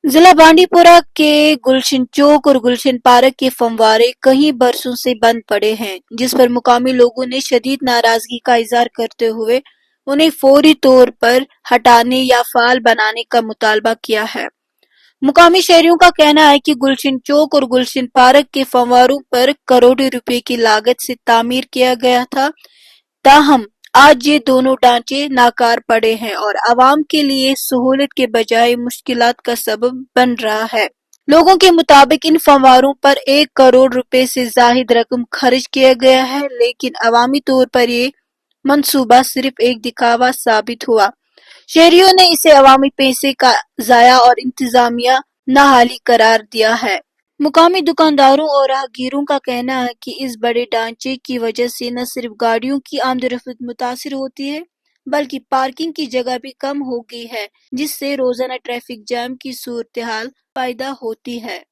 जिला बांडीपुरा के गुलशन चौक और गुलशन पार्क के फव्वारे कई बरसों से बंद पड़े हैं, जिस पर मुकामी लोगों ने शदीद नाराजगी का इजहार करते हुए उन्हें फौरी तौर पर हटाने या फाल बनाने का मुतालबा किया है। मुकामी शहरियों का कहना है कि गुलशन चौक और गुलशन पार्क के फव्वारों पर करोड़ों रुपए की लागत से तामीर किया गया था। ताहम आज ये दोनों ढांचे नाकार पड़े हैं और आवाम के लिए सहूलत के बजाय मुश्किलात का सबब बन रहा है। लोगों के मुताबिक इन फव्वारों पर 1 करोड़ रुपए से जायद रकम खर्च किया गया है, लेकिन अवामी तौर पर ये मंसूबा सिर्फ एक दिखावा साबित हुआ। शहरियों ने इसे अवामी पैसे का जाया और इंतजामिया नाहाली करार दिया है। मुकामी दुकानदारों और राहगीरों का कहना है कि इस बड़े ढांचे की वजह से न सिर्फ गाड़ियों की आमदोरफ्त मुतासिर होती है, बल्कि पार्किंग की जगह भी कम हो गई है, जिससे रोजाना ट्रैफिक जैम की सूरत-ए-हाल पैदा होती है।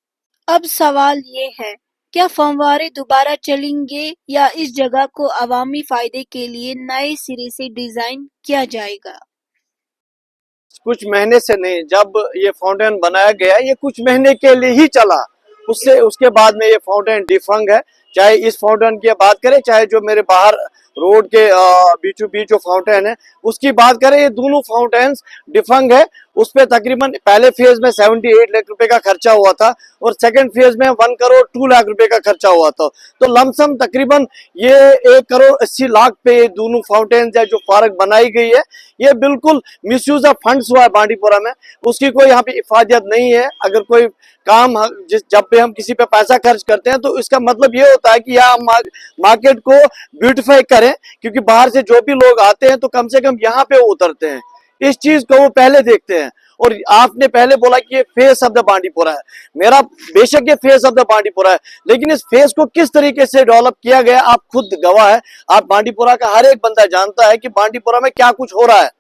अब सवाल ये है, क्या फव्वारे दोबारा चलेंगे या इस जगह को अवामी फायदे के लिए नए सिरे से डिजाइन किया जाएगा? कुछ महीने से नहीं, जब ये फाउंटेन बनाया गया ये कुछ महीने के लिए ही चला। उससे उसके बाद में ये फाउंटेन डिफंग है। चाहे इस फाउंटेन की बात करें, चाहे जो मेरे बाहर रोड के बीचों बीच जो फाउंटेन है उसकी बात करें, ये दोनों फाउंटेन्स डिफंग है। उस पे तकरीबन पहले फेज में 78 लाख रुपए का खर्चा हुआ था और सेकंड फेज में 1 करोड़ 2 लाख रुपए का खर्चा हुआ था। तो लमसम तकरीबन ये 1 करोड़ 80 लाख पे ये दोनों फाउंटेन्स है जो पार्क बनाई गई है, ये बिल्कुल मिसयूज ऑफ फंड्स हुआ है बांडीपुरा में। उसकी कोई यहाँ पे इफादियत नहीं है। अगर कोई काम जब भी हम किसी पे पैसा खर्च करते हैं तो इसका मतलब ये होता है कि यहाँ हम मार्केट को ब्यूटिफाई करें, क्योंकि बाहर से जो भी लोग आते हैं तो कम से कम यहाँ पे उतरते हैं। इस चीज को वो पहले देखते हैं। और आपने पहले बोला कि ये फेस ऑफ द बांडीपुरा है। मेरा बेशक ये फेस ऑफ द बांडीपुरा है, लेकिन इस फेस को किस तरीके से डेवलप किया गया आप खुद गवाह है। आप बांडीपुरा का हर एक बंदा जानता है कि बांडीपुरा में क्या कुछ हो रहा है,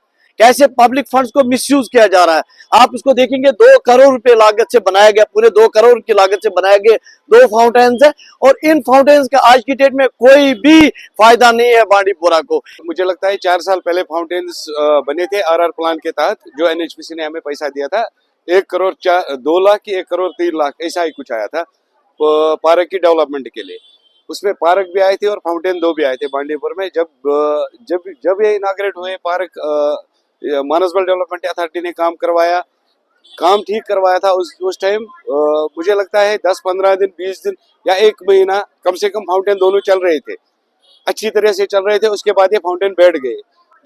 कैसे पब्लिक फंड्स को मिसयूज किया जा रहा है। आप उसको देखेंगे 2 करोड़ रुपए लागत से बनाया गया, पूरे 2 करोड़ की लागत से बनाए गए 2 फाउंटेन्स है, और इन फाउंटेन्स का आज की डेट में कोई भी फायदा नहीं है बांडीपुरा को। मुझे लगता है 4 साल पहले फाउंटेन्स बने थे आरआर प्लान के तहत, जो एनएचपीसी ने हमें पैसा दिया था। 1 करोड़ 2 लाख की 1 करोड़ 3 लाख ऐसा ही कुछ आया था पार्क की डेवलपमेंट के लिए। उसमें पार्क भी आए थे और फाउंटेन 2 भी आए थे बांडीपुर में। जब ये इनाग्रेट हुए पार्क, मानसबल डेवलपमेंट अथॉरिटी ने काम ठीक करवाया था। उस टाइम मुझे लगता है 10-15 दिन 20 दिन या 1 महीना कम से कम फाउंटेन दोनों चल रहे थे, अच्छी तरह से चल रहे थे। उसके बाद ये फाउंटेन बैठ गए,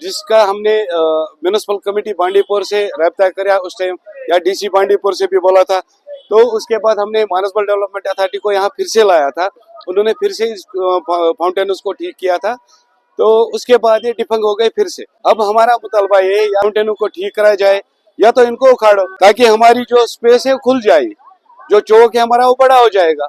जिसका हमने म्युनिसिपल कमेटी बांडीपुर से राब्ता किया उस टाइम, या डीसी बांडीपुर से भी बोला था। तो उसके बाद हमने मानसबल डेवलपमेंट अथॉरिटी को यहाँ फिर से लाया था, उन्होंने फिर से इस फाउंटेन को ठीक किया था। तो उसके बाद ये डिफंग हो गए फिर से। अब हमारा मुतालबा ये या फाउंटेनों को ठीक करा जाए या तो इनको उखाड़ो, ताकि हमारी जो स्पेस है खुल जाए, जो चौक है हमारा वो बड़ा हो जाएगा।